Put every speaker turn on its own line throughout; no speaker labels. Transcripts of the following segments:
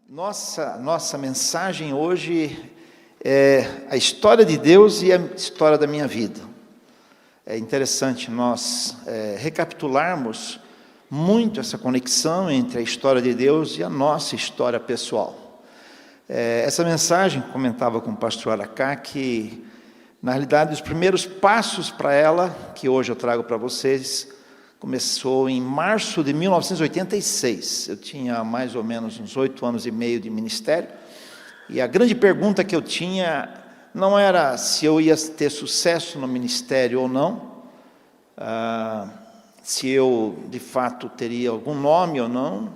Nossa mensagem hoje é a história de Deus e a história da minha vida. É interessante nós recapitularmos muito essa conexão entre a história de Deus e a nossa história pessoal. Essa mensagem, comentava com o pastor Aracá, que na realidade os primeiros passos para ela, que hoje eu trago para vocês, começou em março de 1986. Eu tinha mais ou menos uns 8 anos e meio de ministério, e a grande pergunta que eu tinha não era se eu ia ter sucesso no ministério ou não, se eu de fato teria algum nome ou não.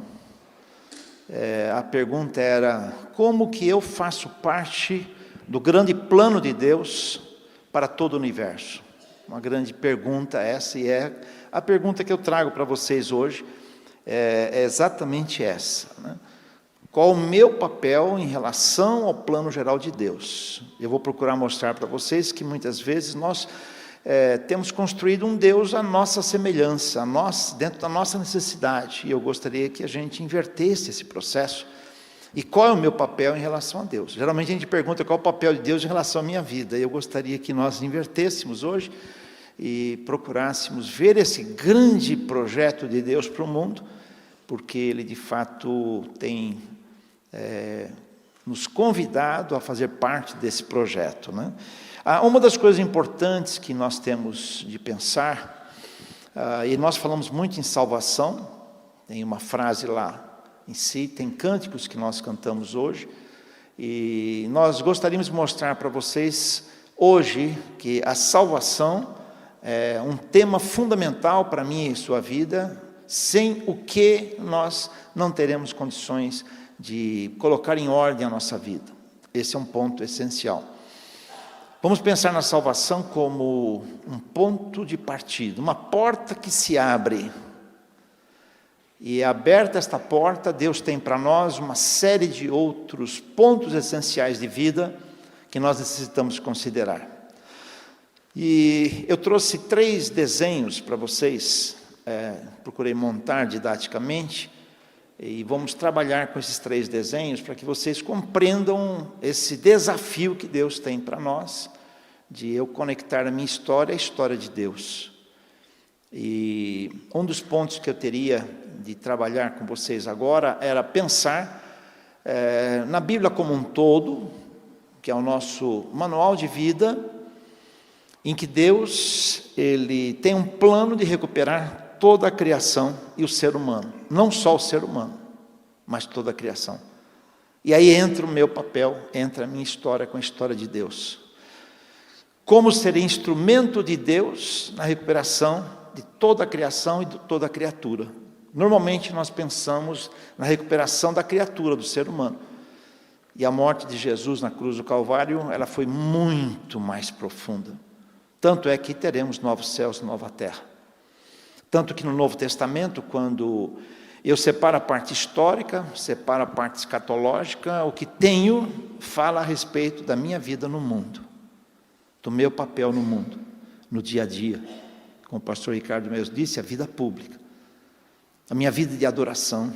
A pergunta era: como que eu faço parte do grande plano de Deus para todo o universo? Uma grande pergunta essa, e é a pergunta que eu trago para vocês hoje, é exatamente essa, né? Qual o meu papel em relação ao plano geral de Deus? Eu vou procurar mostrar para vocês que muitas vezes nós temos construído um Deus à nossa semelhança, dentro da nossa necessidade, e eu gostaria que a gente invertesse esse processo. E qual é o meu papel em relação a Deus? Geralmente a gente pergunta qual é o papel de Deus em relação à minha vida, e eu gostaria que nós invertêssemos hoje e procurássemos ver esse grande projeto de Deus para o mundo, porque Ele de fato tem nos convidado a fazer parte desse projeto, né? Uma das coisas importantes que nós temos de pensar, e nós falamos muito em salvação, tem uma frase lá em si, tem cânticos que nós cantamos hoje, e nós gostaríamos de mostrar para vocês hoje que a salvação é um tema fundamental para mim e sua vida, sem o que nós não teremos condições de colocar em ordem a nossa vida. Esse é um ponto essencial. Vamos pensar na salvação como um ponto de partida, uma porta que se abre. E aberta esta porta, Deus tem para nós uma série de outros pontos essenciais de vida que nós necessitamos considerar. E eu trouxe 3 desenhos para vocês, procurei montar didaticamente, e vamos trabalhar com esses 3 desenhos para que vocês compreendam esse desafio que Deus tem para nós, de eu conectar a minha história à história de Deus. E um dos pontos que eu teria de trabalhar com vocês agora era pensar na Bíblia como um todo, que é o nosso manual de vida, em que Deus, Ele tem um plano de recuperar toda a criação e o ser humano. Não só o ser humano, mas toda a criação. E aí entra o meu papel, entra a minha história com a história de Deus. Como ser instrumento de Deus na recuperação de toda a criação e de toda a criatura. Normalmente nós pensamos na recuperação da criatura, do ser humano. E a morte de Jesus na cruz do Calvário, ela foi muito mais profunda. Tanto é que teremos novos céus e nova terra. Tanto que no Novo Testamento, quando eu separo a parte histórica, separo a parte escatológica, o que tenho fala a respeito da minha vida no mundo, do meu papel no mundo, no dia a dia. Como o pastor Ricardo mesmo disse, a vida pública, a minha vida de adoração,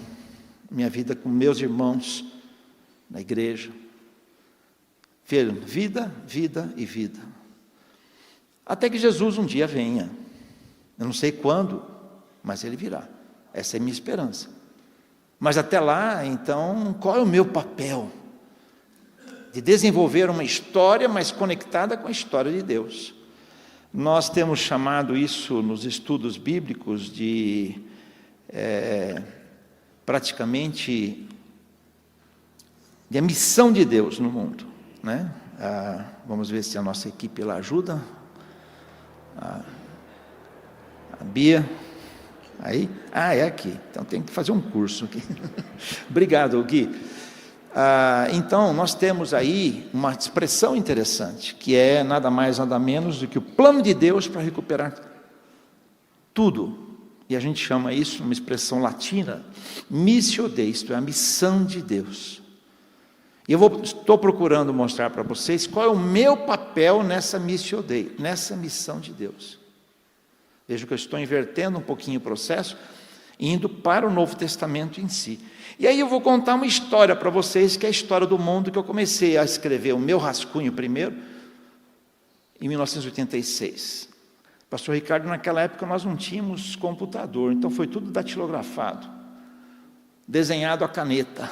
a minha vida com meus irmãos na igreja. Vida, vida e vida. Até que Jesus um dia venha. Eu não sei quando, mas Ele virá. Essa é a minha esperança. Mas até lá, então, qual é o meu papel? De desenvolver uma história, mas conectada com a história de Deus. Nós temos chamado isso nos estudos bíblicos de praticamente de a missão de Deus no mundo, né? Vamos ver se a nossa equipe lá ajuda. A Bia, aí? É aqui, então tem que fazer um curso aqui. Obrigado, Gui. Então, nós temos aí uma expressão interessante, que é nada mais, nada menos do que o plano de Deus para recuperar tudo. E a gente chama isso, uma expressão latina, missio Dei, isto é, a missão de Deus. E estou procurando mostrar para vocês qual é o meu papel nessa missio Dei, nessa missão de Deus. Veja que eu estou invertendo um pouquinho o processo. indo para o Novo Testamento em si. E aí eu vou contar uma história para vocês, que é a história do mundo, que eu comecei a escrever o meu rascunho primeiro, em 1986. Pastor Ricardo, naquela época nós não tínhamos computador, então foi tudo datilografado, desenhado à caneta.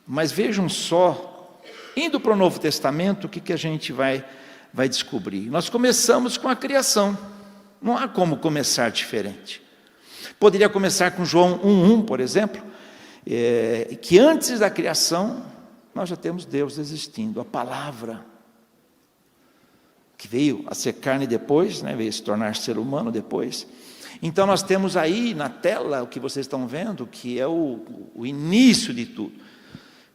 Mas vejam só, indo para o Novo Testamento, o que a gente vai descobrir? Nós começamos com a criação, não há como começar diferente. Poderia começar com João 1:1, por exemplo, que antes da criação, nós já temos Deus existindo, a palavra, que veio a ser carne depois, veio se tornar ser humano depois. Então nós temos aí na tela, o que vocês estão vendo, que é o início de tudo.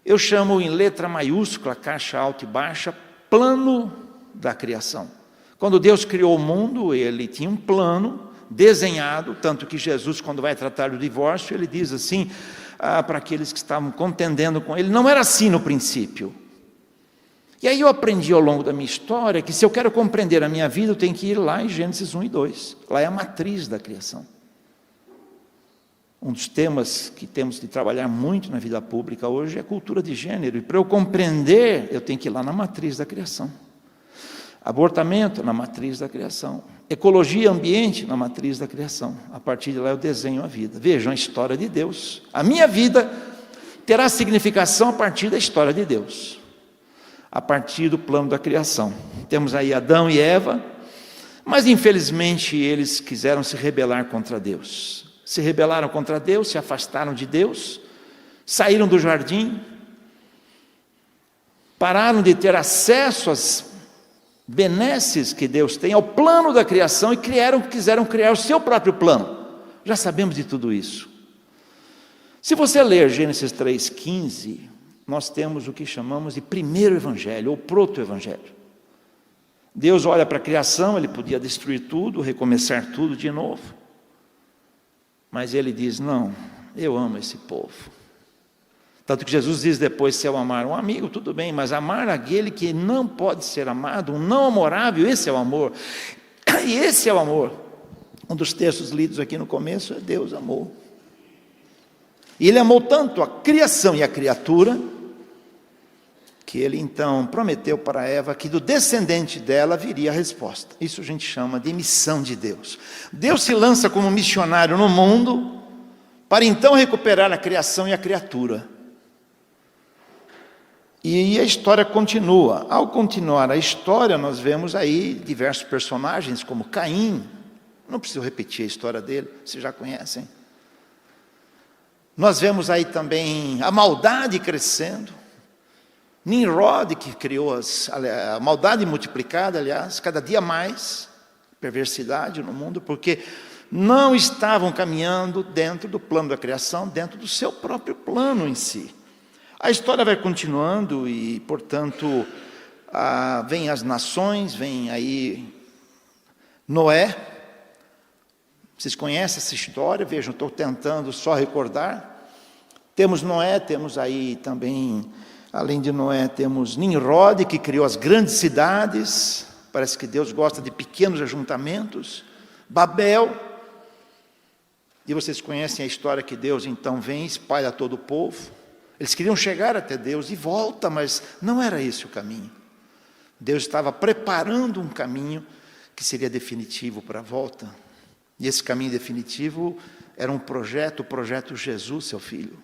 Eu chamo em letra maiúscula, caixa alta e baixa, plano da criação. Quando Deus criou o mundo, Ele tinha um plano desenhado, tanto que Jesus, quando vai tratar do divórcio, Ele diz assim, para aqueles que estavam contendendo com Ele, não era assim no princípio. E aí eu aprendi ao longo da minha história, que se eu quero compreender a minha vida, eu tenho que ir lá em Gênesis 1 e 2, lá é a matriz da criação. Um dos temas que temos de trabalhar muito na vida pública hoje é a cultura de gênero, e para eu compreender, eu tenho que ir lá na matriz da criação. Abortamento, na matriz da criação. Ecologia, ambiente, na matriz da criação. A partir de lá eu desenho a vida. Vejam a história de Deus. A minha vida terá significação a partir da história de Deus, a partir do plano da criação. Temos aí Adão e Eva, mas infelizmente eles quiseram se rebelar contra Deus. Se rebelaram contra Deus, se afastaram de Deus, saíram do jardim, pararam de ter acesso às benesses que Deus tem, ao plano da criação, e quiseram criar o seu próprio plano. Já sabemos de tudo isso. Se você ler Gênesis 3:15, nós temos o que chamamos de primeiro evangelho, ou proto-evangelho. Deus olha para a criação, Ele podia destruir tudo, recomeçar tudo de novo, mas Ele diz, não, eu amo esse povo. Tanto que Jesus diz depois, se eu amar um amigo, tudo bem, mas amar aquele que não pode ser amado, um não amorável, esse é o amor. E esse é o amor. Um dos textos lidos aqui no começo é Deus amou. E Ele amou tanto a criação e a criatura, que Ele então prometeu para Eva que do descendente dela viria a resposta. Isso a gente chama de missão de Deus. Deus se lança como missionário no mundo, para então recuperar a criação e a criatura. E a história continua. Ao continuar a história, nós vemos aí diversos personagens, como Caim. Não preciso repetir a história dele, vocês já conhecem. Nós vemos aí também a maldade crescendo. Nimrod, que criou a maldade multiplicada, aliás, cada dia mais, perversidade no mundo, porque não estavam caminhando dentro do plano da criação, dentro do seu próprio plano em si. A história vai continuando e, portanto, vem as nações, vem aí Noé. Vocês conhecem essa história? Vejam, estou tentando só recordar. Temos Noé, temos aí também, além de Noé, temos Nimrod, que criou as grandes cidades. Parece que Deus gosta de pequenos ajuntamentos. Babel. E vocês conhecem a história que Deus então vem e espalha todo o povo. Eles queriam chegar até Deus e volta, mas não era esse o caminho. Deus estava preparando um caminho que seria definitivo para a volta. E esse caminho definitivo era um projeto, o projeto Jesus, seu filho.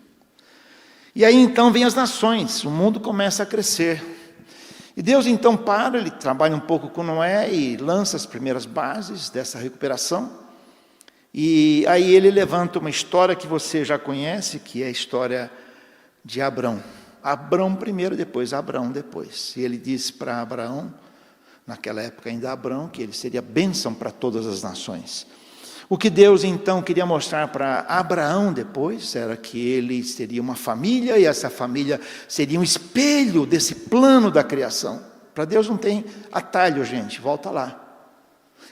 E aí então vem as nações, o mundo começa a crescer. E Deus então ele trabalha um pouco com Noé e lança as primeiras bases dessa recuperação. E aí ele levanta uma história que você já conhece, que é a história de Abrão. Abrão primeiro, depois Abraão depois. E ele disse para Abraão, naquela época ainda Abrão, que ele seria bênção para todas as nações. O que Deus então queria mostrar para Abraão depois, era que ele teria uma família, e essa família seria um espelho desse plano da criação. Para Deus não tem atalho, gente, volta lá.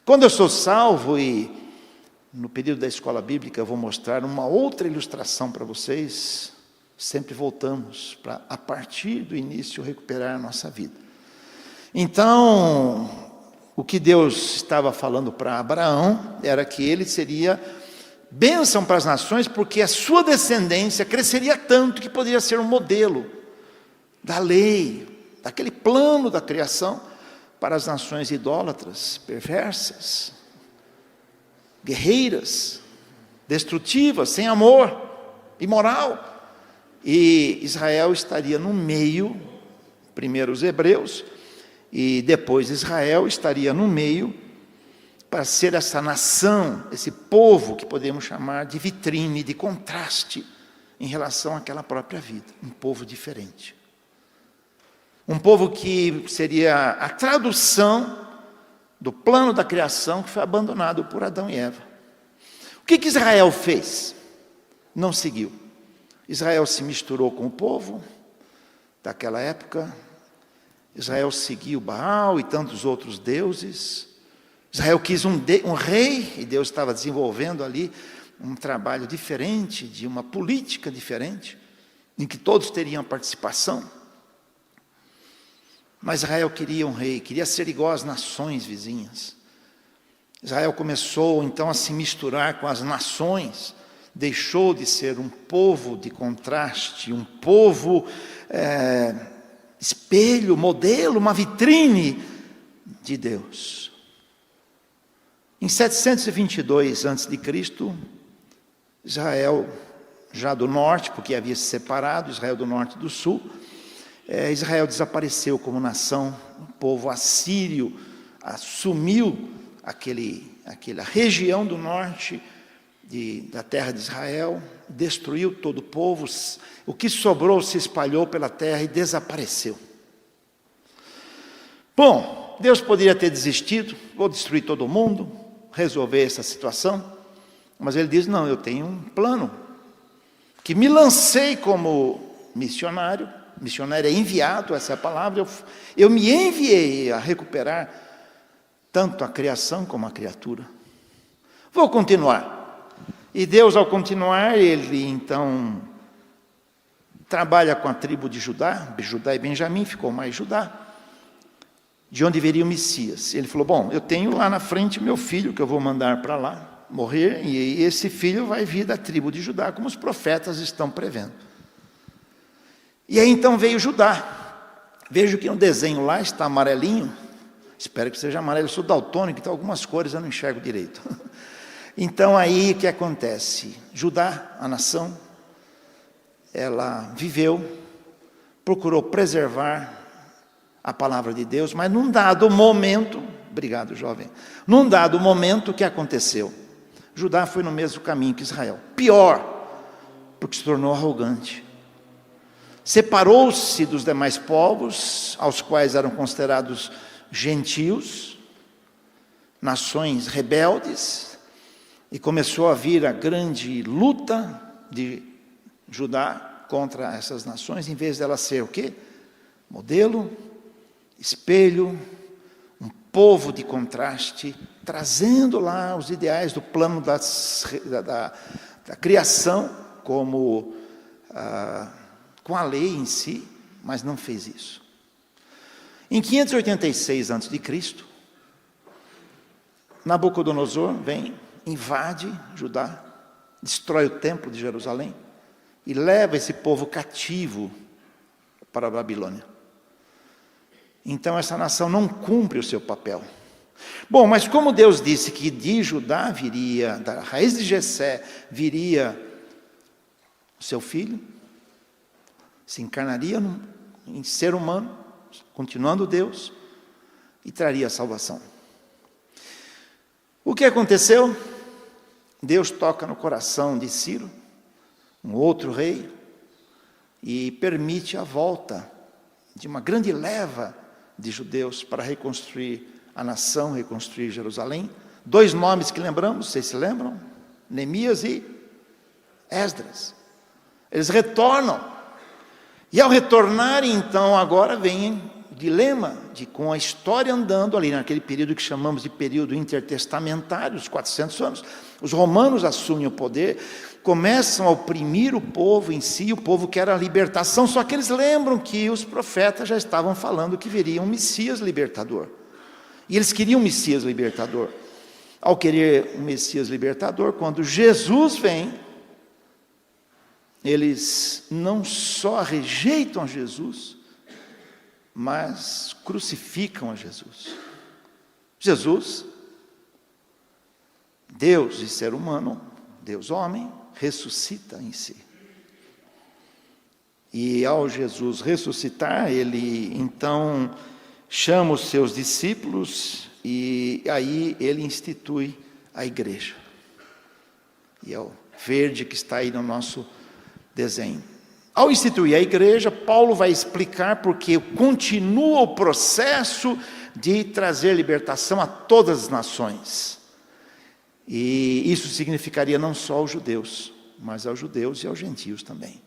Quando eu sou salvo, e no período da escola bíblica eu vou mostrar uma outra ilustração para vocês, sempre voltamos para, a partir do início, recuperar a nossa vida. Então, o que Deus estava falando para Abraão era que ele seria bênção para as nações, porque a sua descendência cresceria tanto que poderia ser um modelo da lei, daquele plano da criação para as nações idólatras, perversas, guerreiras, destrutivas, sem amor, imoral. E Israel estaria no meio, primeiro os hebreus, e depois Israel estaria no meio para ser essa nação, esse povo que podemos chamar de vitrine, de contraste em relação àquela própria vida, um povo diferente. Um povo que seria a tradução do plano da criação que foi abandonado por Adão e Eva. O que Israel fez? Não seguiu. Israel se misturou com o povo daquela época. Israel seguiu Baal e tantos outros deuses. Israel quis um rei, e Deus estava desenvolvendo ali um trabalho diferente, de uma política diferente, em que todos teriam participação. Mas Israel queria um rei, queria ser igual às nações vizinhas. Israel começou então a se misturar com as nações, deixou de ser um povo de contraste, um povo espelho, modelo, uma vitrine de Deus. Em 722 a.C., Israel, já do norte, porque havia se separado, Israel do norte e do sul, Israel desapareceu como nação, o povo assírio assumiu aquela região do norte da terra de Israel, destruiu todo o povo, o que sobrou se espalhou pela terra e desapareceu. Bom, Deus poderia ter desistido, vou destruir todo mundo, resolver essa situação, mas Ele diz, não, eu tenho um plano, que me lancei como missionário é enviado, essa é a palavra, eu me enviei a recuperar tanto a criação como a criatura. Vou continuar. E Deus, ao continuar, Ele então trabalha com a tribo de Judá e Benjamim, ficou mais Judá, de onde viria o Messias. Ele falou, bom, eu tenho lá na frente meu filho, que eu vou mandar para lá, morrer, e esse filho vai vir da tribo de Judá, como os profetas estão prevendo. E aí então veio Judá. Vejo que no desenho lá está amarelinho, espero que seja amarelo, eu sou daltônico, então algumas cores eu não enxergo direito. Então aí o que acontece? Judá, a nação, ela viveu, procurou preservar a palavra de Deus, mas num dado momento, obrigado jovem, num dado momento o que aconteceu? Judá foi no mesmo caminho que Israel, pior, porque se tornou arrogante. Separou-se dos demais povos, aos quais eram considerados gentios, nações rebeldes, e começou a vir a grande luta de Judá contra essas nações, em vez dela ser o quê? Modelo, espelho, um povo de contraste, trazendo lá os ideais do plano da criação, como com a lei em si, mas não fez isso. Em 586 a.C., Nabucodonosor vem, invade Judá, destrói o templo de Jerusalém e leva esse povo cativo para a Babilônia. Então essa nação não cumpre o seu papel. Bom, mas como Deus disse que de Judá viria, da raiz de Jessé, viria o seu filho, se encarnaria em ser humano, continuando Deus, e traria a salvação. O que aconteceu? Deus toca no coração de Ciro, um outro rei, e permite a volta de uma grande leva de judeus para reconstruir a nação, reconstruir Jerusalém. 2 nomes que lembramos, vocês se lembram? Neemias e Esdras. Eles retornam. E ao retornarem, então, agora vem o dilema com a história andando ali, naquele período que chamamos de período intertestamentário, os 400 anos. Os romanos assumem o poder, começam a oprimir o povo em si, o povo quer a libertação, só que eles lembram que os profetas já estavam falando que viria um Messias libertador. E eles queriam um Messias libertador. ao querer um Messias libertador, quando Jesus vem, eles não só rejeitam Jesus, mas crucificam a Jesus. Jesus, Deus e ser humano, Deus homem, ressuscita em si. E ao Jesus ressuscitar, ele então chama os seus discípulos e aí ele institui a igreja. E é o verde que está aí no nosso desenho. Ao instituir a igreja, Paulo vai explicar porque continua o processo de trazer libertação a todas as nações. E isso significaria não só aos judeus, mas aos judeus e aos gentios também.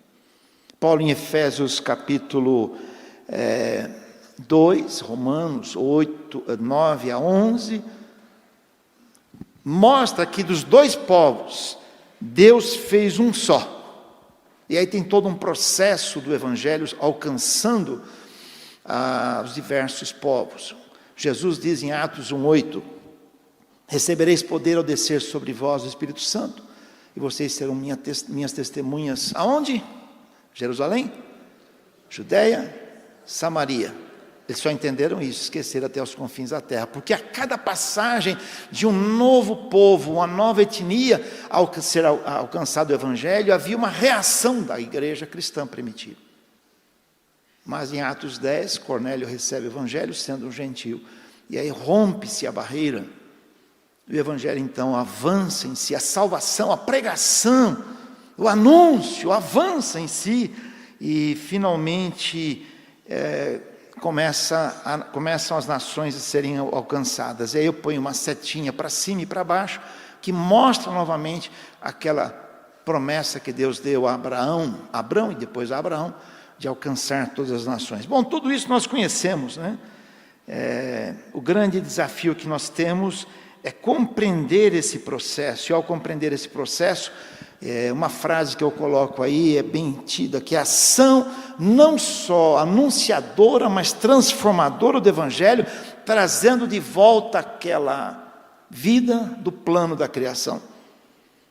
Paulo, em Efésios capítulo 2, Romanos 8, 9 a 11, mostra que dos dois povos, Deus fez um só. E aí tem todo um processo do Evangelho alcançando os diversos povos. Jesus diz em Atos 1:8, recebereis poder ao descer sobre vós o Espírito Santo, e vocês serão minhas testemunhas. Aonde? Jerusalém, Judeia, Samaria. Eles só entenderam isso, esqueceram até os confins da terra, porque a cada passagem de um novo povo, uma nova etnia, ao ser alcançado o Evangelho, havia uma reação da igreja cristã primitiva. Mas em Atos 10, Cornélio recebe o Evangelho sendo um gentio, e aí rompe-se a barreira, o Evangelho então avança em si, a salvação, a pregação, o anúncio avança em si, e finalmente começam as nações a serem alcançadas. E aí eu ponho uma setinha para cima e para baixo, que mostra novamente aquela promessa que Deus deu a Abrão e depois a Abraão, de alcançar todas as nações. Bom, tudo isso nós conhecemos, né? O grande desafio que nós temos é compreender esse processo, e ao compreender esse processo, uma frase que eu coloco aí, é bem tida, que é a ação não só anunciadora, mas transformadora do Evangelho, trazendo de volta aquela vida do plano da criação.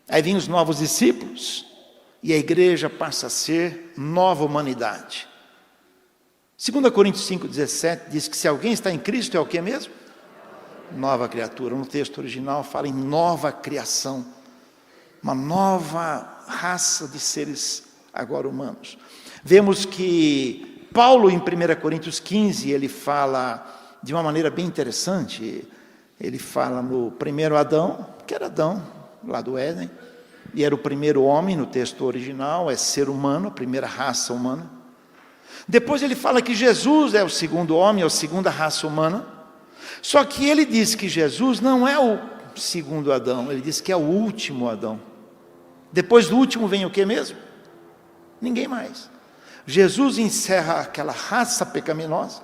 Aí vêm os novos discípulos, e a igreja passa a ser nova humanidade. 2 Coríntios 5,17 diz que se alguém está em Cristo, é o que mesmo? Nova criatura. No texto original fala em nova criação, uma nova raça de seres agora humanos. Vemos que Paulo, em 1 Coríntios 15, ele fala de uma maneira bem interessante. Ele fala no primeiro Adão, que era Adão, lá do Éden, e era o primeiro homem, no texto original, é ser humano, a primeira raça humana. Depois ele fala que Jesus é o segundo homem, é a segunda raça humana. Só que ele diz que Jesus não é o segundo Adão, ele diz que é o último Adão. Depois do último vem o que mesmo? Ninguém mais. Jesus encerra aquela raça pecaminosa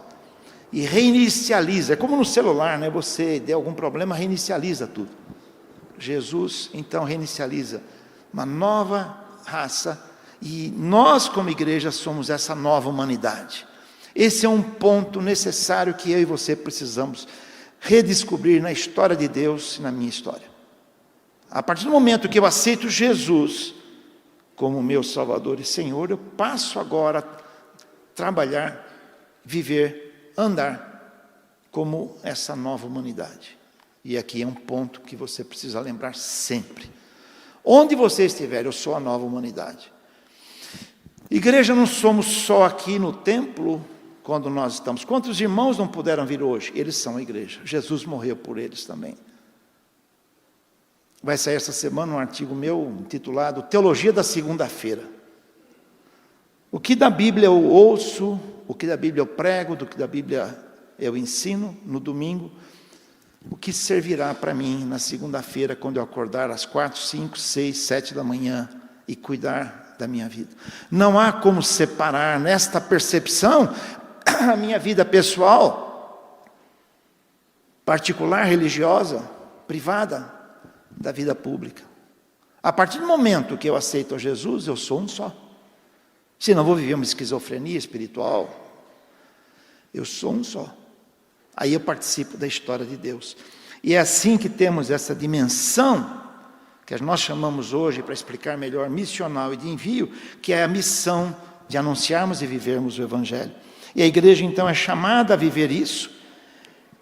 e reinicializa. É como no celular, né? Você der algum problema, reinicializa tudo. Jesus então reinicializa uma nova raça, e nós como igreja somos essa nova humanidade. Esse é um ponto necessário que eu e você precisamos redescobrir na história de Deus e na minha história. A partir do momento que eu aceito Jesus como meu Salvador e Senhor, eu passo agora a trabalhar, viver, andar como essa nova humanidade. E aqui é um ponto que você precisa lembrar sempre. Onde você estiver, eu sou a nova humanidade. Igreja, não somos só aqui no templo, quando nós estamos. Quantos irmãos não puderam vir hoje? Eles são a igreja. Jesus morreu por eles também. Vai sair essa semana um artigo meu intitulado Teologia da Segunda-feira. O que da Bíblia eu ouço, o que da Bíblia eu prego, do que da Bíblia eu ensino no domingo, o que servirá para mim na segunda-feira, quando eu acordar às 4, 5, 6, 7 da manhã e cuidar da minha vida. Não há como separar nesta percepção a minha vida pessoal, particular, religiosa, privada, da vida pública. A partir do momento que eu aceito a Jesus, eu sou um só. Senão vou viver uma esquizofrenia espiritual. Eu sou um só. Aí eu participo da história de Deus. E é assim que temos essa dimensão, que nós chamamos hoje, para explicar melhor, missional e de envio, que é a missão de anunciarmos e vivermos o Evangelho. E a igreja, então, é chamada a viver isso,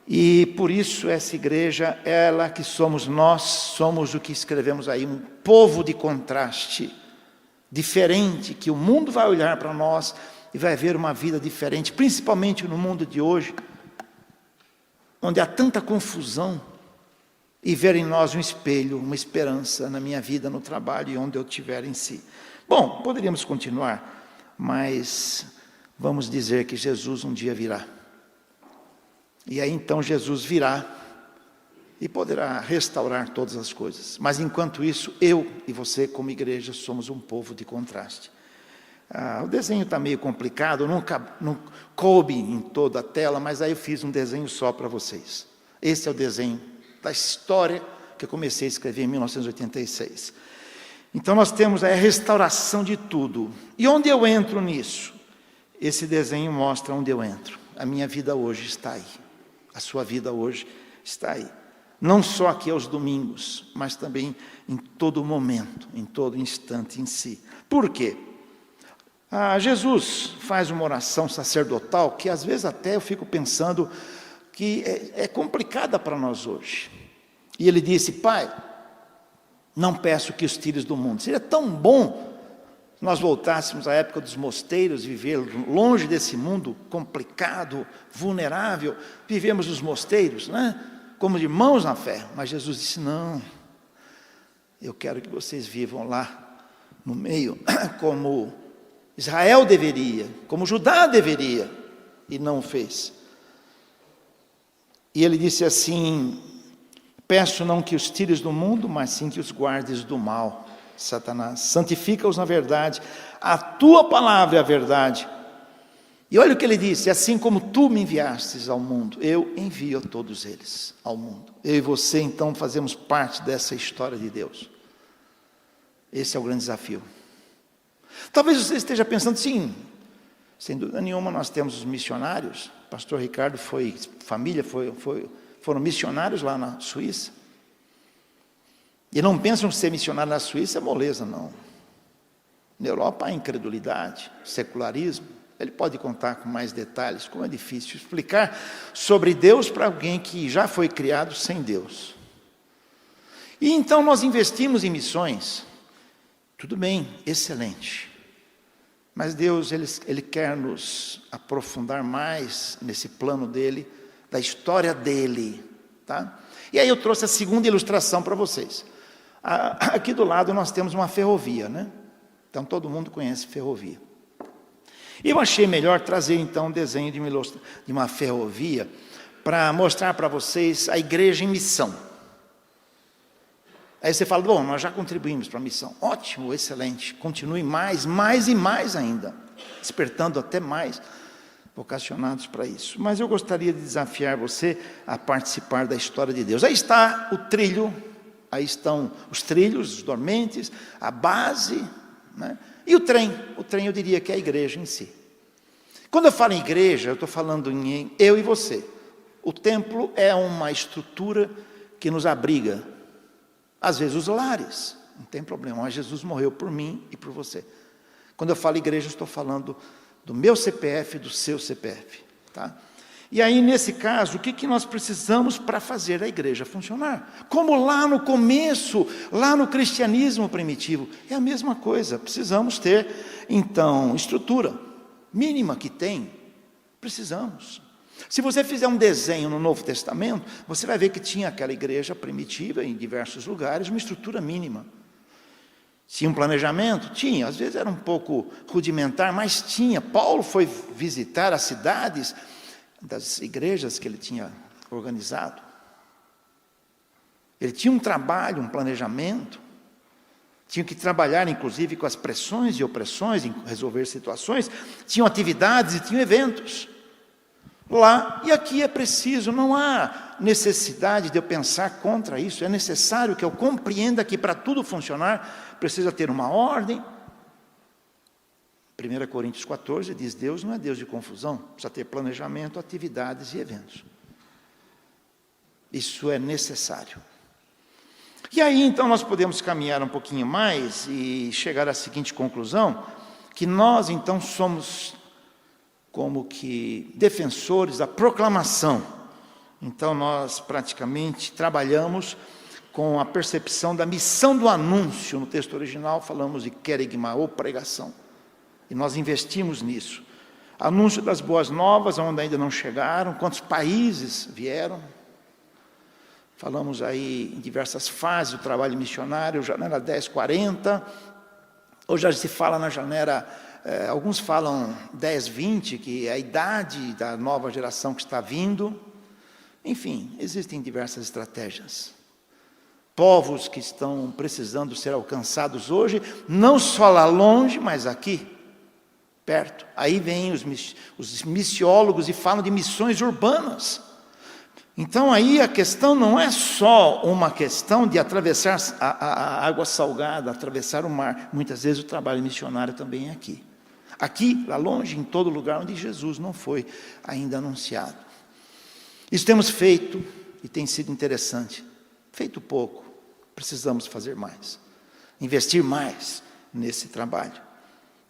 e por isso essa igreja, ela que somos nós, somos o que escrevemos aí, um povo de contraste, diferente, que o mundo vai olhar para nós e vai ver uma vida diferente, principalmente no mundo de hoje, onde há tanta confusão, e ver em nós um espelho, uma esperança na minha vida, no trabalho e onde eu estiver em si. Bom, poderíamos continuar, mas vamos dizer que Jesus um dia virá. E aí então Jesus virá e poderá restaurar todas as coisas. Mas enquanto isso, eu e você como igreja somos um povo de contraste. O desenho está meio complicado, não coube em toda a tela, mas aí eu fiz um desenho só para vocês. Esse é o desenho da história que eu comecei a escrever em 1986. Então nós temos a restauração de tudo. E onde eu entro nisso? Esse desenho mostra onde eu entro. A minha vida hoje está aí. A sua vida hoje está aí. Não só aqui aos domingos, mas também em todo momento, em todo instante em si. Por quê? Jesus faz uma oração sacerdotal que às vezes até eu fico pensando que é complicada para nós hoje. E ele disse: Pai, não peço que os tires do mundo. Seria tão bom se nós voltássemos à época dos mosteiros, viver longe desse mundo complicado, vulnerável, vivemos nos mosteiros, né? Como irmãos na fé. Mas Jesus disse: não, eu quero que vocês vivam lá no meio como Israel deveria, como Judá deveria, e não o fez. E ele disse assim: peço não que os tires do mundo, mas sim que os guardes do mal. Satanás, santifica-os na verdade, a tua palavra é a verdade. E olha o que ele disse: assim como tu me enviastes ao mundo, eu envio a todos eles ao mundo. Eu e você então fazemos parte dessa história de Deus. Esse é o grande desafio. Talvez você esteja pensando, sim, sem dúvida nenhuma nós temos os missionários. O pastor Ricardo foram missionários lá na Suíça. E não pensam que ser missionário na Suíça é moleza, não. Na Europa há incredulidade, secularismo. Ele pode contar com mais detalhes, como é difícil explicar sobre Deus para alguém que já foi criado sem Deus. E então nós investimos em missões. Tudo bem, excelente. Mas Deus, Ele quer nos aprofundar mais nesse plano dEle, da história dEle. Tá? E aí eu trouxe a segunda ilustração para vocês. Aqui do lado nós temos uma ferrovia, né? Então todo mundo conhece ferrovia. E eu achei melhor trazer então um desenho de uma ferrovia para mostrar para vocês a igreja em missão. Aí você fala: bom, nós já contribuímos para a missão. Ótimo, excelente. Continue mais e mais ainda, despertando até mais vocacionados para isso. Mas eu gostaria de desafiar você a participar da história de Deus. Aí está o trilho. Aí estão os trilhos, os dormentes, a base, né? E o trem eu diria que é a igreja em si. Quando eu falo em igreja, eu estou falando em eu e você. O templo é uma estrutura que nos abriga. Às vezes os lares, não tem problema, mas Jesus morreu por mim e por você. Quando eu falo igreja, eu estou falando do meu CPF e do seu CPF. Tá? E aí, nesse caso, o que nós precisamos para fazer a igreja funcionar? Como lá no começo, lá no cristianismo primitivo, é a mesma coisa. Precisamos ter, então, estrutura mínima que tem. Precisamos. Se você fizer um desenho no Novo Testamento, você vai ver que tinha aquela igreja primitiva em diversos lugares, uma estrutura mínima. Tinha um planejamento? Tinha. Às vezes era um pouco rudimentar, mas tinha. Paulo foi visitar as cidades das igrejas que ele tinha organizado. Ele tinha um trabalho, um planejamento, tinha que trabalhar inclusive com as pressões e opressões, em resolver situações, tinham atividades e tinham eventos. Lá e aqui é preciso, não há necessidade de eu pensar contra isso, é necessário que eu compreenda que para tudo funcionar, precisa ter uma ordem. 1 Coríntios 14 diz: Deus não é Deus de confusão, precisa ter planejamento, atividades e eventos. Isso é necessário. E aí, então, nós podemos caminhar um pouquinho mais e chegar à seguinte conclusão, que nós, então, somos como que defensores da proclamação. Então, nós praticamente trabalhamos com a percepção da missão do anúncio. No texto original, falamos de querigma, ou pregação. E nós investimos nisso. Anúncio das boas novas, onde ainda não chegaram, quantos países vieram. Falamos aí em diversas fases do trabalho missionário, janela 1040, hoje já se fala na janela, alguns falam 1020, que é a idade da nova geração que está vindo. Enfim, existem diversas estratégias. Povos que estão precisando ser alcançados hoje, não só lá longe, mas aqui, perto. Aí vêm os missiólogos e falam de missões urbanas. Então aí a questão não é só uma questão de atravessar a água salgada, atravessar o mar. Muitas vezes o trabalho missionário também é aqui. Aqui, lá longe, em todo lugar onde Jesus não foi ainda anunciado. Isso temos feito e tem sido interessante. Feito pouco, precisamos fazer mais. Investir mais nesse trabalho.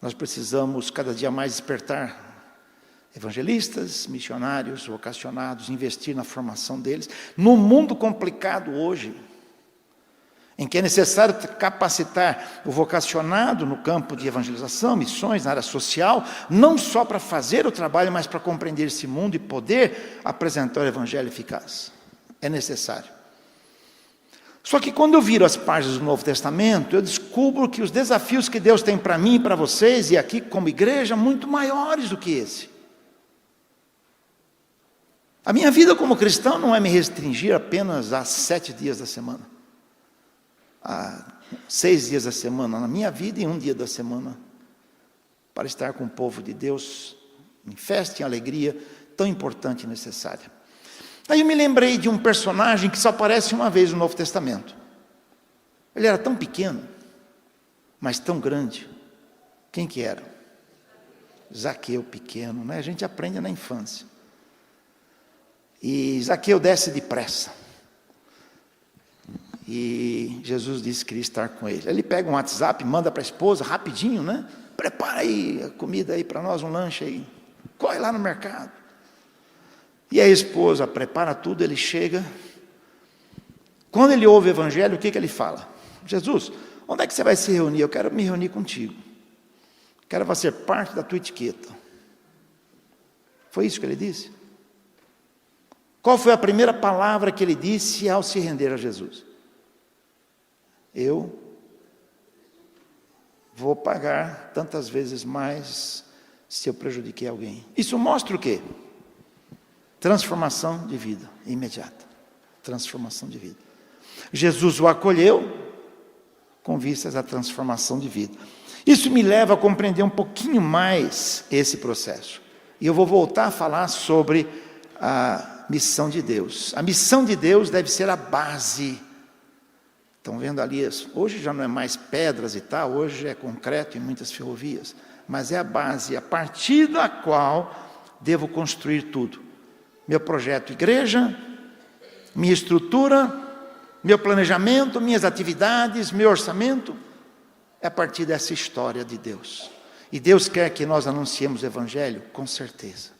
Nós precisamos cada dia mais despertar evangelistas, missionários, vocacionados, investir na formação deles, no mundo complicado hoje, em que é necessário capacitar o vocacionado no campo de evangelização, missões, na área social, não só para fazer o trabalho, mas para compreender esse mundo e poder apresentar o evangelho eficaz. É necessário. Só que quando eu viro as páginas do Novo Testamento, eu descubro que os desafios que Deus tem para mim e para vocês, e aqui como igreja, muito maiores do que esse. A minha vida como cristão não é me restringir apenas a 7 dias da semana, a 6 dias da semana na minha vida e 1 dia da semana, para estar com o povo de Deus, em festa e alegria, tão importante e necessária. Aí eu me lembrei de um personagem que só aparece uma vez no Novo Testamento. Ele era tão pequeno, mas tão grande. Quem que era? Zaqueu, pequeno, né? A gente aprende na infância. E Zaqueu desce depressa. E Jesus disse que queria estar com ele. Ele pega um WhatsApp, manda para a esposa, rapidinho, né? Prepara aí a comida aí para nós, um lanche aí. Corre lá no mercado. E a esposa prepara tudo, ele chega. Quando ele ouve o evangelho, o que ele fala? Jesus, onde é que você vai se reunir? Eu quero me reunir contigo. Quero fazer parte da tua etiqueta. Foi isso que ele disse? Qual foi a primeira palavra que ele disse ao se render a Jesus? Eu vou pagar tantas vezes mais se eu prejudiquei alguém. Isso mostra o quê? Transformação de vida imediata. Transformação de vida. Jesus o acolheu com vistas à transformação de vida. Isso me leva a compreender um pouquinho mais esse processo. E eu vou voltar a falar sobre a missão de Deus. A missão de Deus deve ser a base. Estão vendo ali, hoje já não é mais pedras e tal, hoje é concreto em muitas ferrovias. Mas é a base, a partir da qual devo construir tudo. Meu projeto igreja, minha estrutura, meu planejamento, minhas atividades, meu orçamento, é a partir dessa história de Deus. E Deus quer que nós anunciemos o evangelho, com certeza.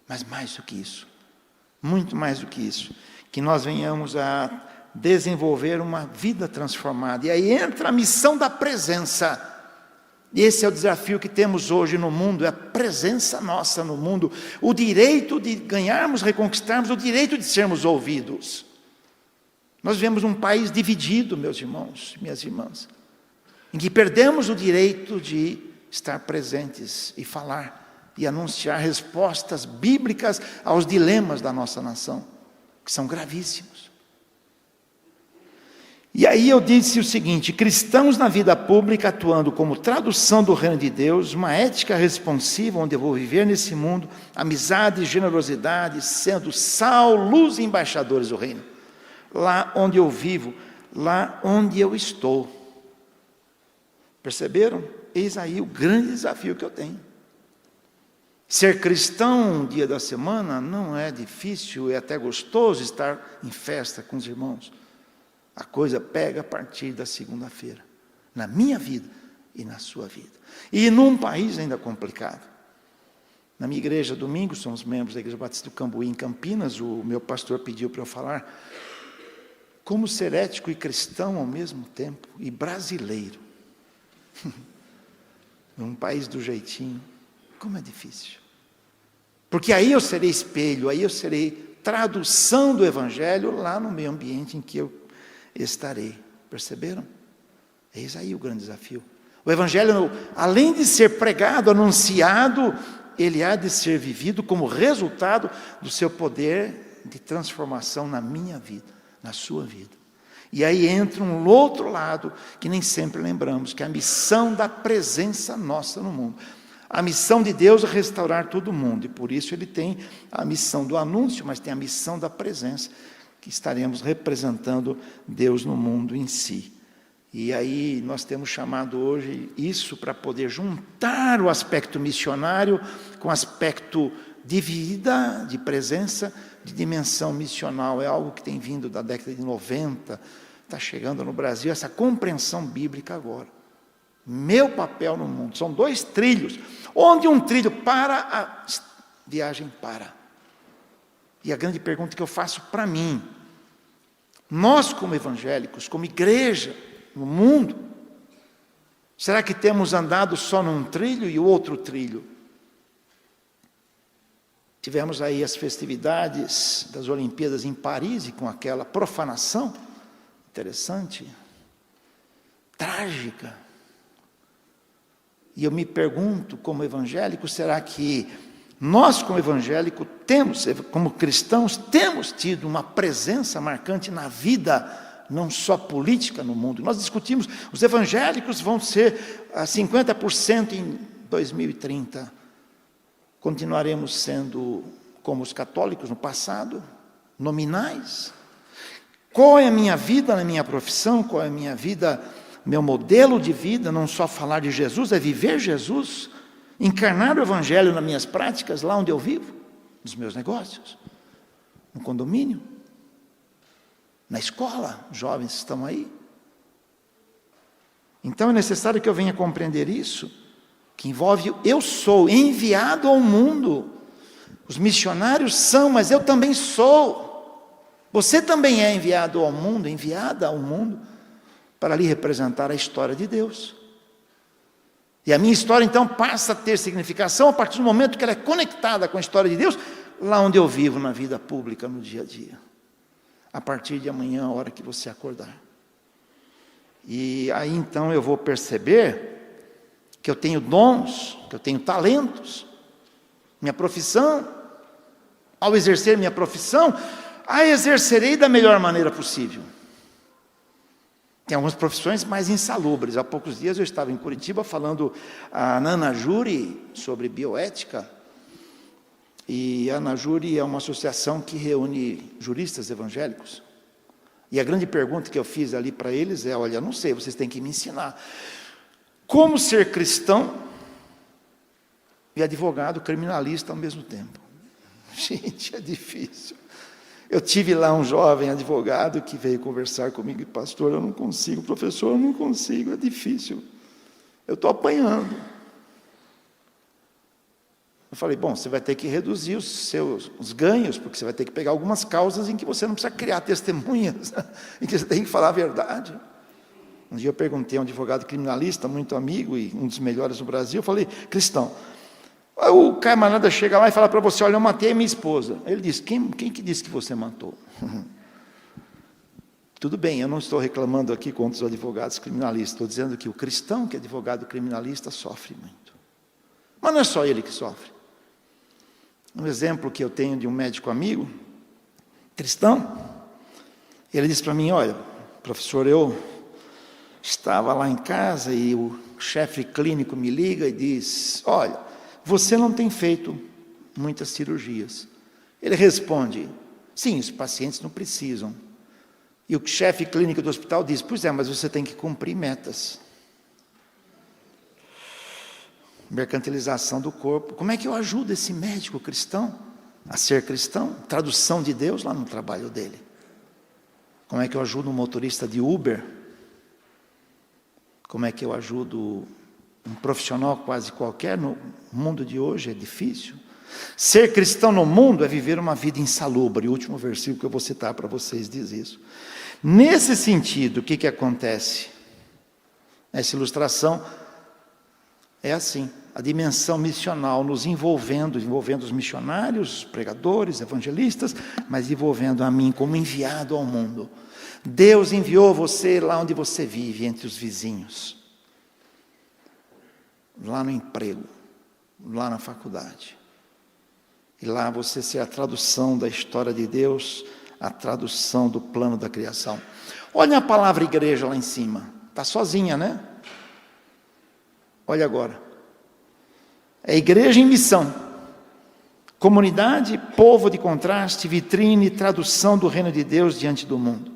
Mas mais do que isso, muito mais do que isso, que nós venhamos a desenvolver uma vida transformada. E aí entra a missão da presença. E esse é o desafio que temos hoje no mundo, é a presença nossa no mundo, o direito de ganharmos, reconquistarmos, o direito de sermos ouvidos. Nós vivemos num país dividido, meus irmãos, minhas irmãs, em que perdemos o direito de estar presentes e falar, e anunciar respostas bíblicas aos dilemas da nossa nação, que são gravíssimos. E aí eu disse o seguinte: cristãos na vida pública atuando como tradução do reino de Deus, uma ética responsiva onde eu vou viver nesse mundo, amizade e generosidade, sendo sal, luz e embaixadores do reino. Lá onde eu vivo, lá onde eu estou. Perceberam? Eis aí o grande desafio que eu tenho. Ser cristão um dia da semana não é difícil, é até gostoso estar em festa com os irmãos. A coisa pega a partir da segunda-feira, na minha vida e na sua vida. E num país ainda complicado. Na minha igreja, domingo, somos membros da Igreja Batista do Cambuí, em Campinas, o meu pastor pediu para eu falar como ser ético e cristão ao mesmo tempo, e brasileiro. Num país do jeitinho, como é difícil. Porque aí eu serei espelho, aí eu serei tradução do Evangelho lá no meio ambiente em que eu estarei. Perceberam? Eis aí o grande desafio. O Evangelho, além de ser pregado, anunciado, ele há de ser vivido como resultado do seu poder de transformação na minha vida, na sua vida. E aí entra um outro lado que nem sempre lembramos, que é a missão da presença nossa no mundo. A missão de Deus é restaurar todo mundo, e por isso ele tem a missão do anúncio, mas tem a missão da presença, que estaremos representando Deus no mundo em si. E aí nós temos chamado hoje isso para poder juntar o aspecto missionário com o aspecto de vida, de presença, de dimensão missional. É algo que tem vindo da década de 90, está chegando no Brasil, essa compreensão bíblica agora. Meu papel no mundo, são 2 trilhos, onde um trilho para, a viagem para. E a grande pergunta que eu faço para mim, nós como evangélicos, como igreja no mundo, será que temos andado só num trilho e o outro trilho? Tivemos aí as festividades das Olimpíadas em Paris, e com aquela profanação, interessante, trágica. E eu me pergunto, como evangélico, será que nós, como evangélico, como cristãos, temos tido uma presença marcante na vida, não só política no mundo? Nós discutimos, os evangélicos vão ser 50% em 2030. Continuaremos sendo como os católicos no passado, nominais? Qual é a minha vida na minha profissão? Qual é a minha vida, meu modelo de vida? Não só falar de Jesus, é viver Jesus, encarnar o Evangelho nas minhas práticas, lá onde eu vivo, nos meus negócios, no condomínio, na escola, os jovens estão aí. Então é necessário que eu venha compreender isso, que envolve, eu sou enviado ao mundo. Os missionários são, mas eu também sou. Você também é enviado ao mundo, enviada ao mundo, para ali representar a história de Deus. E a minha história, então, passa a ter significação a partir do momento que ela é conectada com a história de Deus, lá onde eu vivo, na vida pública, no dia a dia. A partir de amanhã, a hora que você acordar. E aí, então, eu vou perceber que eu tenho dons, que eu tenho talentos, minha profissão. Ao exercer minha profissão, a exercerei da melhor maneira possível. Tem algumas profissões mais insalubres. Há poucos dias eu estava em Curitiba falando a Nanajuri sobre bioética. E a Nanajuri é uma associação que reúne juristas evangélicos. E a grande pergunta que eu fiz ali para eles é, olha, não sei, vocês têm que me ensinar. Como ser cristão e advogado criminalista ao mesmo tempo? Gente, é difícil. Eu tive lá um jovem advogado que veio conversar comigo, e pastor, eu não consigo, professor, eu não consigo, é difícil. Eu estou apanhando. Eu falei, bom, você vai ter que reduzir os ganhos, porque você vai ter que pegar algumas causas em que você não precisa criar testemunhas, em que você tem que falar a verdade. Um dia eu perguntei a um advogado criminalista, muito amigo e um dos melhores no Brasil, eu falei, cristão, o camarada chega lá e fala para você, olha, eu matei a minha esposa. Ele disse, quem que disse que você matou? Tudo bem, eu não estou reclamando aqui contra os advogados criminalistas, estou dizendo que o cristão que é advogado criminalista sofre muito. Mas não é só ele que sofre. Um exemplo que eu tenho de um médico amigo, cristão, ele disse para mim, olha, professor, eu estava lá em casa e o chefe clínico me liga e diz, olha, você não tem feito muitas cirurgias. Ele responde, sim, os pacientes não precisam. E o chefe clínico do hospital diz, pois é, mas você tem que cumprir metas. mercantilização do corpo. Como é que eu ajudo esse médico cristão a ser cristão? Tradução de Deus lá no trabalho dele. Como é que eu ajudo um motorista de Uber? Como é que eu ajudo um profissional quase qualquer? No mundo de hoje é difícil. Ser cristão no mundo é viver uma vida insalubre. O último versículo que eu vou citar para vocês diz isso. Nesse sentido, o que acontece? Essa ilustração é assim, a dimensão missional nos envolvendo os missionários, os pregadores, evangelistas, mas envolvendo a mim como enviado ao mundo. Deus enviou você lá onde você vive, entre os vizinhos, lá no emprego, lá na faculdade. E lá você ser a tradução da história de Deus, a tradução do plano da criação. Olha a palavra igreja lá em cima, está sozinha, né? Olha agora, é igreja em missão, comunidade, povo de contraste, vitrine, tradução do reino de Deus diante do mundo.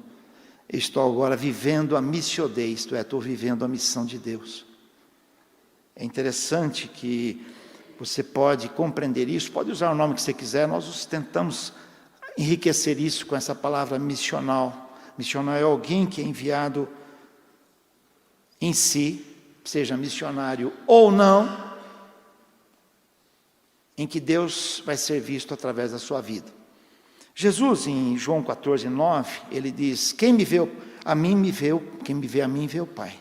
Estou agora vivendo a missio Dei, isto é, estou vivendo a missão de Deus. É interessante que você pode compreender isso, pode usar o nome que você quiser, nós tentamos enriquecer isso com essa palavra missional. Missional é alguém que é enviado em si, seja missionário ou não, em que Deus vai ser visto através da sua vida. Jesus, em João 14:9, ele diz: quem me vê a mim, quem me vê a mim, vê o Pai.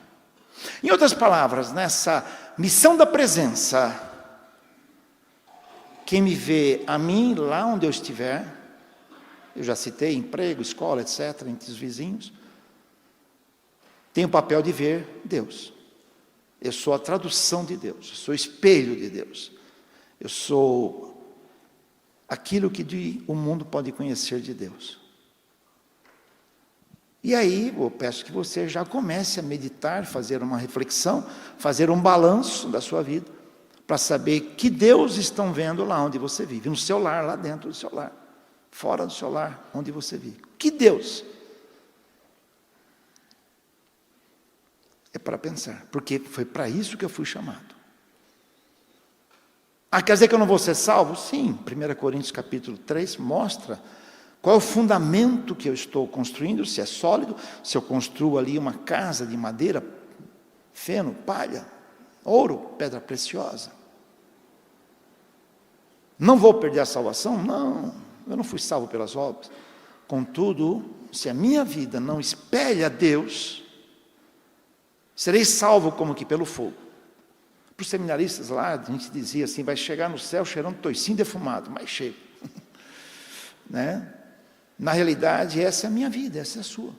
Em outras palavras, nessa missão da presença, quem me vê a mim, lá onde eu estiver, eu já citei, emprego, escola, etc., entre os vizinhos, tem o papel de ver Deus. Eu sou a tradução de Deus, eu sou o espelho de Deus. Eu sou aquilo que o mundo pode conhecer de Deus. E aí, eu peço que você já comece a meditar, fazer uma reflexão, fazer um balanço da sua vida, para saber que Deus estão vendo lá onde você vive, no seu lar, lá dentro do seu lar, fora do seu lar, onde você vive. Que Deus? É para pensar, porque foi para isso que eu fui chamado. Ah, quer dizer que eu não vou ser salvo? Sim, 1 Coríntios capítulo 3 mostra qual é o fundamento que eu estou construindo, se é sólido, se eu construo ali uma casa de madeira, feno, palha, ouro, pedra preciosa. Não vou perder a salvação? Não, eu não fui salvo pelas obras. Contudo, se a minha vida não espelha Deus, serei salvo como que pelo fogo. Para os seminaristas lá, a gente dizia assim, vai chegar no céu cheirando toicinho defumado, mas chega. Né? Na realidade, essa é a minha vida, essa é a sua.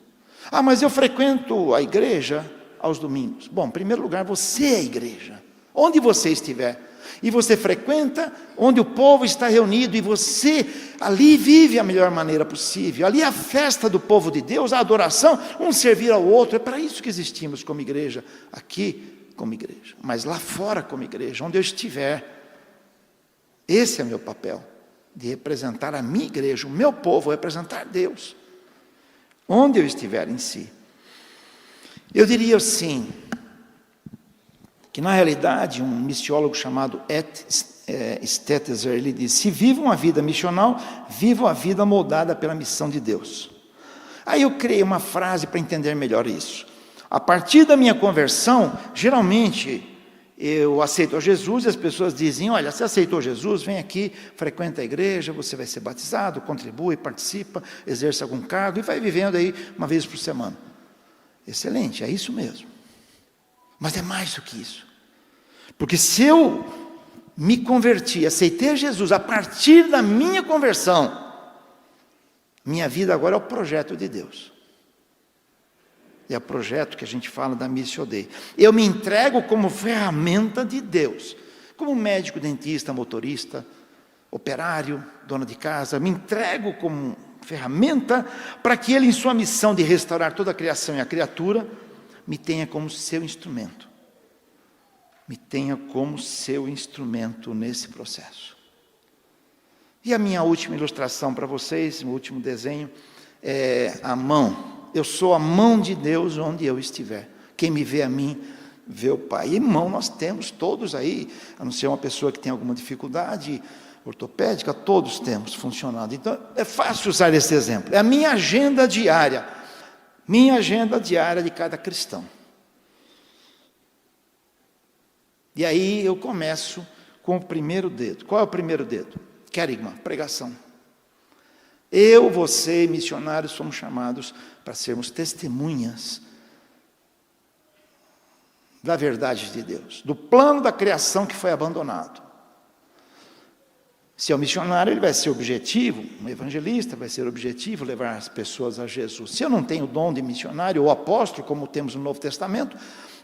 Ah, mas eu frequento a igreja aos domingos. Bom, em primeiro lugar, você é a igreja. Onde você estiver. E você frequenta onde o povo está reunido e você ali vive a melhor maneira possível. Ali é a festa do povo de Deus, a adoração, um servir ao outro. É para isso que existimos como igreja, aqui como igreja, mas lá fora como igreja, onde eu estiver. Esse é meu papel, de representar a minha igreja, o meu povo, representar Deus, onde eu estiver em si. Eu diria assim, que na realidade, um missiólogo chamado Stetzer, ele diz: se vivo uma vida missional, vivo a vida moldada pela missão de Deus. Aí eu criei uma frase para entender melhor isso. A partir da minha conversão, geralmente, eu aceito a Jesus e as pessoas dizem: olha, você aceitou Jesus, vem aqui, frequenta a igreja, você vai ser batizado, contribui, participa, exerce algum cargo e vai vivendo aí uma vez por semana. Excelente, é isso mesmo. Mas é mais do que isso. Porque se eu me converti, aceitei a Jesus, a partir da minha conversão, minha vida agora é o projeto de Deus. É o projeto que a gente fala da Missio Dei. Eu me entrego como ferramenta de Deus. Como médico, dentista, motorista, operário, dona de casa. Me entrego como ferramenta para que Ele, em sua missão de restaurar toda a criação e a criatura, me tenha como seu instrumento. Me tenha como seu instrumento nesse processo. E a minha última ilustração para vocês, o último desenho, é a mão. Eu sou a mão de Deus onde eu estiver. Quem me vê a mim, ver o Pai. Irmão, nós temos todos aí, a não ser uma pessoa que tem alguma dificuldade ortopédica, todos temos funcionado. Então, é fácil usar esse exemplo. É a minha agenda diária de cada cristão. E aí eu começo com o primeiro dedo. Qual é o primeiro dedo? Querigma, pregação. Eu, você, missionários, somos chamados para sermos testemunhas da verdade de Deus, do plano da criação que foi abandonado. Se é um missionário, ele vai ser objetivo, um evangelista vai ser objetivo, levar as pessoas a Jesus. Se eu não tenho o dom de missionário ou apóstolo, como temos no Novo Testamento,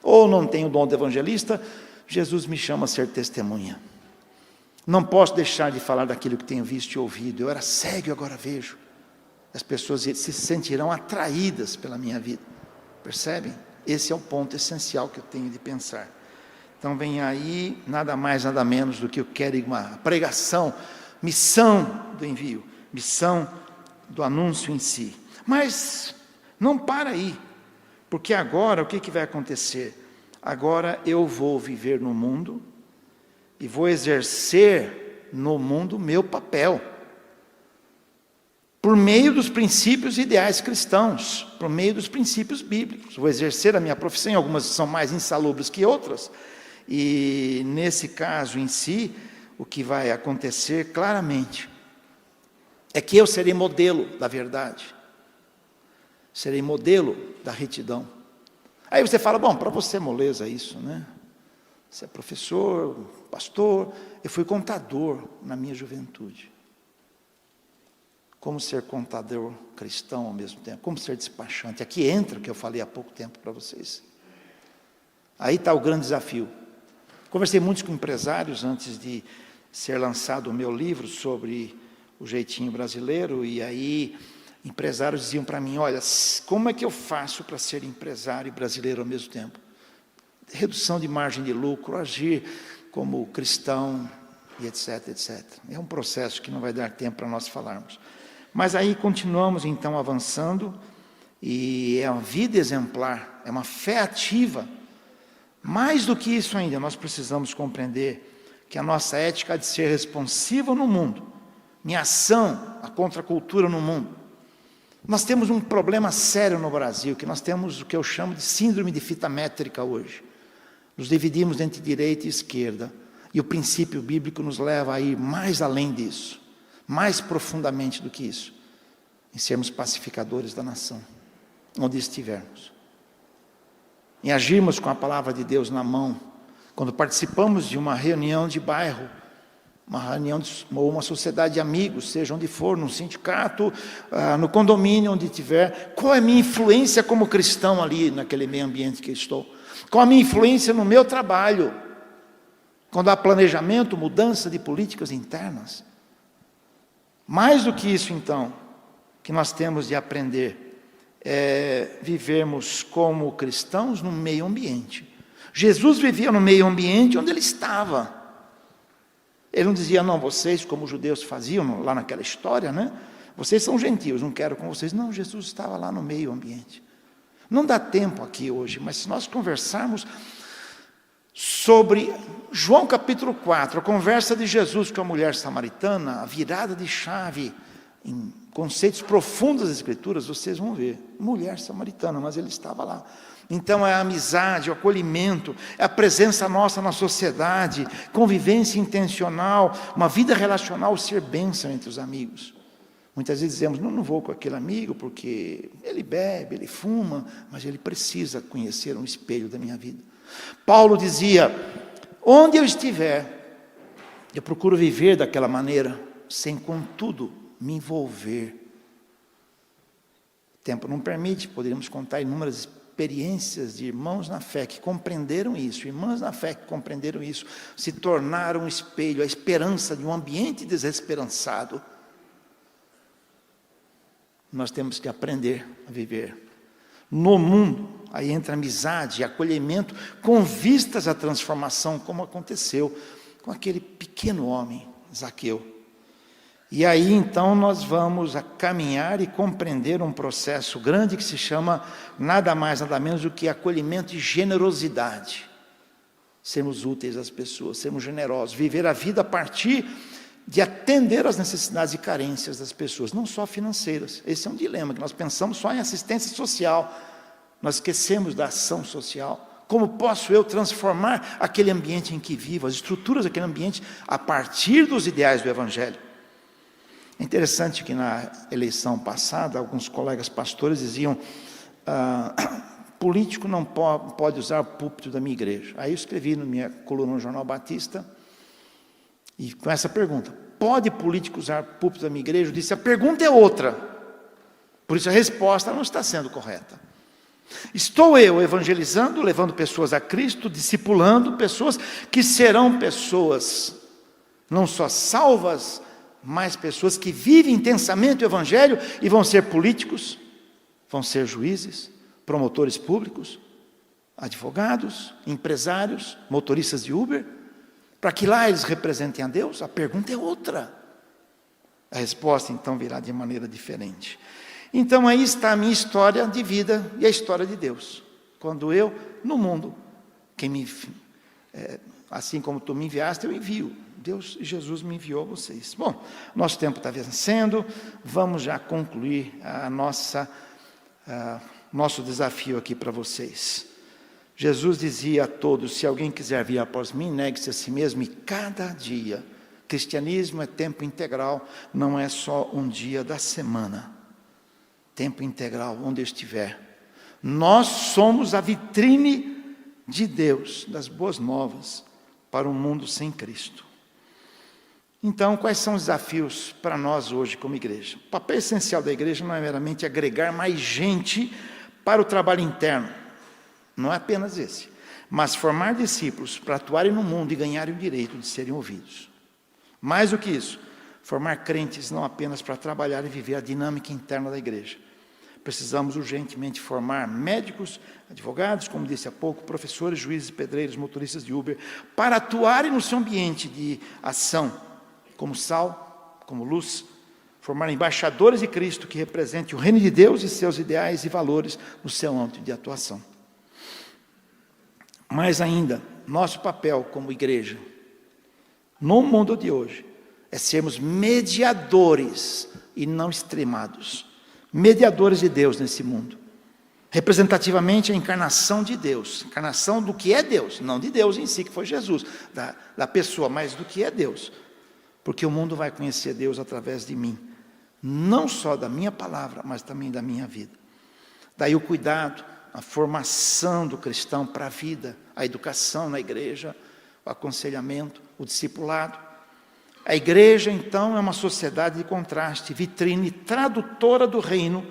ou não tenho o dom de evangelista, Jesus me chama a ser testemunha. Não posso deixar de falar daquilo que tenho visto e ouvido. Eu era cego e agora vejo. As pessoas se sentirão atraídas pela minha vida. Percebem? Esse é o ponto essencial que eu tenho de pensar. Então vem aí nada mais, nada menos do que o querigma, a pregação, missão do envio, missão do anúncio em si. Mas não para aí, porque agora o que vai acontecer? Agora eu vou viver no mundo e vou exercer no mundo o meu papel, por meio dos princípios ideais cristãos, por meio dos princípios bíblicos. Vou exercer a minha profissão, algumas são mais insalubres que outras, e nesse caso em si, o que vai acontecer claramente é que eu serei modelo da verdade, serei modelo da retidão. Aí você fala, bom, para você é moleza isso, né? Você é professor, pastor. Eu fui contador na minha juventude. Como ser contador cristão ao mesmo tempo? Como ser despachante? Aqui entra o que eu falei há pouco tempo para vocês. Aí está o grande desafio. Conversei muito com empresários antes de ser lançado o meu livro sobre o jeitinho brasileiro, e aí empresários diziam para mim, olha, como é que eu faço para ser empresário brasileiro ao mesmo tempo? Redução de margem de lucro, agir como cristão, e etc, etc. É um processo que não vai dar tempo para nós falarmos. Mas aí continuamos então avançando, e é uma vida exemplar, é uma fé ativa. Mais do que isso ainda, nós precisamos compreender que a nossa ética há de ser responsiva no mundo, minha ação, a contracultura no mundo. Nós temos um problema sério no Brasil, que nós temos o que eu chamo de síndrome de fita métrica hoje. Nos dividimos entre direita e esquerda, e o princípio bíblico nos leva a ir mais além disso, mais profundamente do que isso, em sermos pacificadores da nação, onde estivermos, em agirmos com a palavra de Deus na mão, quando participamos de uma reunião de bairro, uma reunião ou uma sociedade de amigos, seja onde for, num sindicato, no condomínio, onde tiver, qual é a minha influência como cristão ali, naquele meio ambiente que eu estou? Qual a minha influência no meu trabalho? Quando há planejamento, mudança de políticas internas. Mais do que isso, então, que nós temos de aprender é vivermos como cristãos no meio ambiente. Jesus vivia no meio ambiente onde ele estava. Ele não dizia, não, vocês, como os judeus faziam lá naquela história, né? Vocês são gentios, não quero com vocês. Não, Jesus estava lá no meio ambiente. Não dá tempo aqui hoje, mas se nós conversarmos sobre João capítulo 4, a conversa de Jesus com a mulher samaritana, a virada de chave em conceitos profundos das Escrituras, vocês vão ver, mulher samaritana, mas ele estava lá. Então é a amizade, o acolhimento, é a presença nossa na sociedade, convivência intencional, uma vida relacional, ser bênção entre os amigos. Muitas vezes dizemos, não vou com aquele amigo porque ele bebe, ele fuma, mas ele precisa conhecer um espelho da minha vida. Paulo dizia, onde eu estiver, eu procuro viver daquela maneira, sem contudo me envolver. O tempo não permite, poderíamos contar inúmeras experiências de irmãos na fé que compreenderam isso, irmãs na fé que compreenderam isso, se tornaram um espelho, a esperança de um ambiente desesperançado. Nós temos que aprender a viver no mundo, aí entra amizade e acolhimento, com vistas à transformação, como aconteceu com aquele pequeno homem, Zaqueu. E aí então nós vamos a caminhar e compreender um processo grande que se chama nada mais, nada menos do que acolhimento e generosidade. sermos úteis às pessoas, sermos generosos, viver a vida a partir de atender às necessidades e carências das pessoas, não só financeiras. Esse é um dilema, que nós pensamos só em assistência social, nós esquecemos da ação social. Como posso eu transformar aquele ambiente em que vivo, as estruturas daquele ambiente, a partir dos ideais do Evangelho? É interessante que na eleição passada, alguns colegas pastores diziam, político não pode usar o púlpito da minha igreja. Aí eu escrevi na minha coluna no Jornal Batista, e com essa pergunta, pode político usar o púlpito da minha igreja? Eu disse, a pergunta é outra, por isso a resposta não está sendo correta. Estou eu evangelizando, levando pessoas a Cristo, discipulando pessoas que serão pessoas não só salvas, mas pessoas que vivem intensamente o Evangelho e vão ser políticos, vão ser juízes, promotores públicos, advogados, empresários, motoristas de Uber, para que lá eles representem a Deus? A pergunta é outra. A resposta então virá de maneira diferente. Então aí está a minha história de vida e a história de Deus. Quando eu, no mundo, assim como tu me enviaste, eu envio. Deus e Jesus me enviou a vocês. Bom, nosso tempo está vencendo, vamos já concluir nosso desafio aqui para vocês. Jesus dizia a todos, se alguém quiser vir após mim, negue-se a si mesmo, e cada dia, cristianismo é tempo integral, não é só um dia da semana, tempo integral, onde eu estiver. Nós somos a vitrine de Deus, das boas novas, para um mundo sem Cristo. Então, quais são os desafios para nós hoje como igreja? O papel essencial da igreja não é meramente agregar mais gente para o trabalho interno, não é apenas esse, mas formar discípulos para atuarem no mundo e ganharem o direito de serem ouvidos. Mais do que isso, formar crentes não apenas para trabalhar e viver a dinâmica interna da igreja. Precisamos urgentemente formar médicos, advogados, como disse há pouco, professores, juízes, pedreiros, motoristas de Uber, para atuarem no seu ambiente de ação, como sal, como luz, formar embaixadores de Cristo que representem o reino de Deus e seus ideais e valores no seu âmbito de atuação. Mais ainda, nosso papel como igreja, no mundo de hoje, é sermos mediadores e não extremados. Mediadores de Deus nesse mundo. Representativamente a encarnação de Deus, encarnação do que é Deus, não de Deus em si, que foi Jesus, da pessoa, mas do que é Deus. Porque o mundo vai conhecer Deus através de mim, não só da minha palavra, mas também da minha vida. Daí o cuidado, a formação do cristão para a vida, a educação na igreja, o aconselhamento, o discipulado. A igreja, então, é uma sociedade de contraste, vitrine tradutora do reino,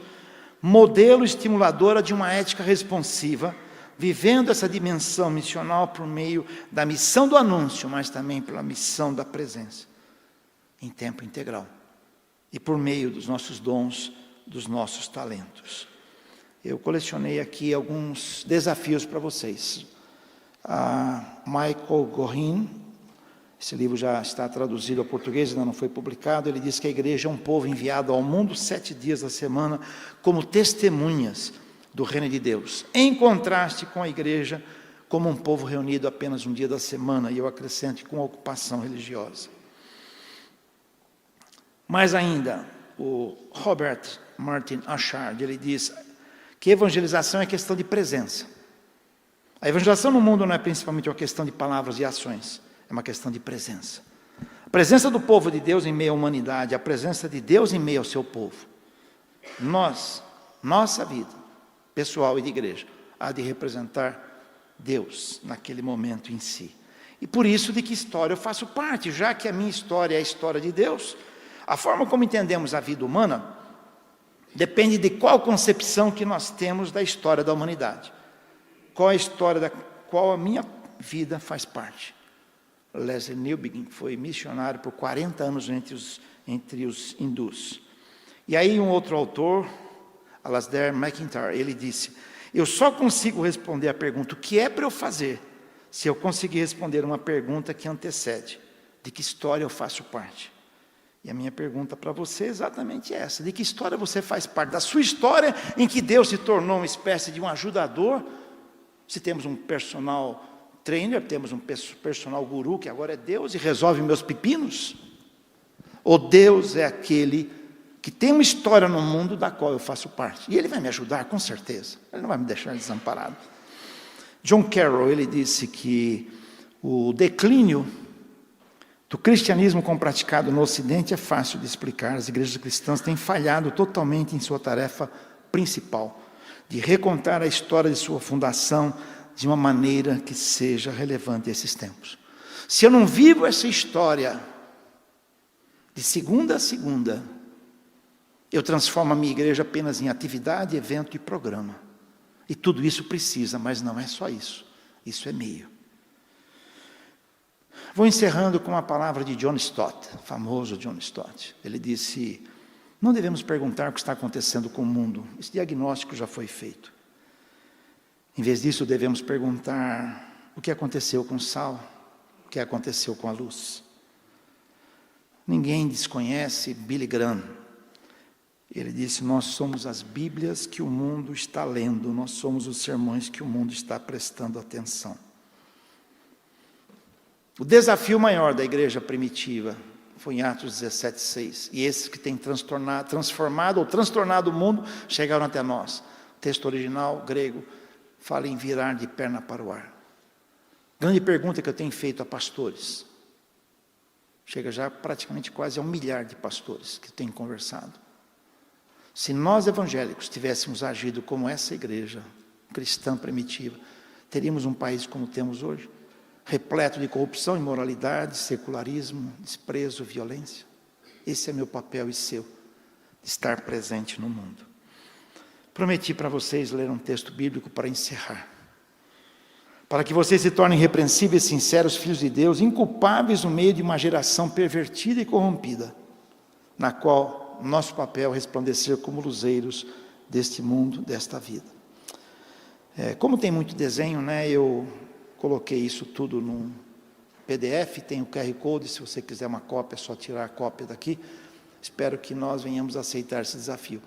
modelo estimuladora de uma ética responsiva, vivendo essa dimensão missional por meio da missão do anúncio, mas também pela missão da presença, em tempo integral, e por meio dos nossos dons, dos nossos talentos. Eu colecionei aqui alguns desafios para vocês. Michael Gorin, esse livro já está traduzido ao português, ainda não foi publicado. Ele diz que a igreja é um povo enviado ao mundo 7 dias da semana como testemunhas do reino de Deus, em contraste com a igreja como um povo reunido apenas um dia da semana, e eu acrescento com ocupação religiosa. Mais ainda, o Robert Martin Achard, ele diz que evangelização é questão de presença. A evangelização no mundo não é principalmente uma questão de palavras e ações, é uma questão de presença. A presença do povo de Deus em meio à humanidade, a presença de Deus em meio ao seu povo. Nossa vida, pessoal e de igreja, há de representar Deus naquele momento em si. E por isso de que história eu faço parte, já que a minha história é a história de Deus, a forma como entendemos a vida humana depende de qual concepção que nós temos da história da humanidade. Qual a história da qual a minha vida faz parte. Leslie Newbigin foi missionário por 40 anos entre os hindus. E aí um outro autor, Alasdair MacIntyre, ele disse, eu só consigo responder a pergunta, o que é para eu fazer, se eu conseguir responder uma pergunta que antecede, de que história eu faço parte. E a minha pergunta para você é exatamente essa, de que história você faz parte? Da sua história em que Deus se tornou uma espécie de um ajudador, se temos um personal trainer, temos um personal guru que agora é Deus e resolve meus pepinos? Ou Deus é aquele que tem uma história no mundo da qual eu faço parte? E Ele vai me ajudar, com certeza. Ele não vai me deixar desamparado. John Carroll, ele disse que o declínio do cristianismo como praticado no Ocidente é fácil de explicar. As igrejas cristãs têm falhado totalmente em sua tarefa principal, de recontar a história de sua fundação de uma maneira que seja relevante a esses tempos. Se eu não vivo essa história de segunda a segunda, eu transformo a minha igreja apenas em atividade, evento e programa. E tudo isso precisa, mas não é só isso. Isso é meio. Vou encerrando com uma palavra de John Stott, famoso John Stott. Ele disse: não devemos perguntar o que está acontecendo com o mundo. Esse diagnóstico já foi feito. Em vez disso, devemos perguntar o que aconteceu com o sal, o que aconteceu com a luz. Ninguém desconhece Billy Graham. Ele disse: nós somos as Bíblias que o mundo está lendo, nós somos os sermões que o mundo está prestando atenção. O desafio maior da igreja primitiva foi em Atos 17:6. E esses que têm transformado ou transtornado o mundo chegaram até nós. O texto original, grego, fala em virar de perna para o ar. Grande pergunta que eu tenho feito a pastores. Chega já praticamente quase a 1 milhar de pastores que têm conversado. Se nós evangélicos tivéssemos agido como essa igreja cristã primitiva, teríamos um país como temos hoje, repleto de corrupção, imoralidade, secularismo, desprezo, violência. Esse é meu papel e seu, de estar presente no mundo. Prometi para vocês ler um texto bíblico para encerrar. Para que vocês se tornem irrepreensíveis e sinceros filhos de Deus, inculpáveis no meio de uma geração pervertida e corrompida, na qual nosso papel é resplandecer como luzeiros deste mundo, desta vida. Como tem muito desenho, eu coloquei isso tudo num PDF, tem o QR Code, se você quiser uma cópia, é só tirar a cópia daqui. Espero que nós venhamos a aceitar esse desafio.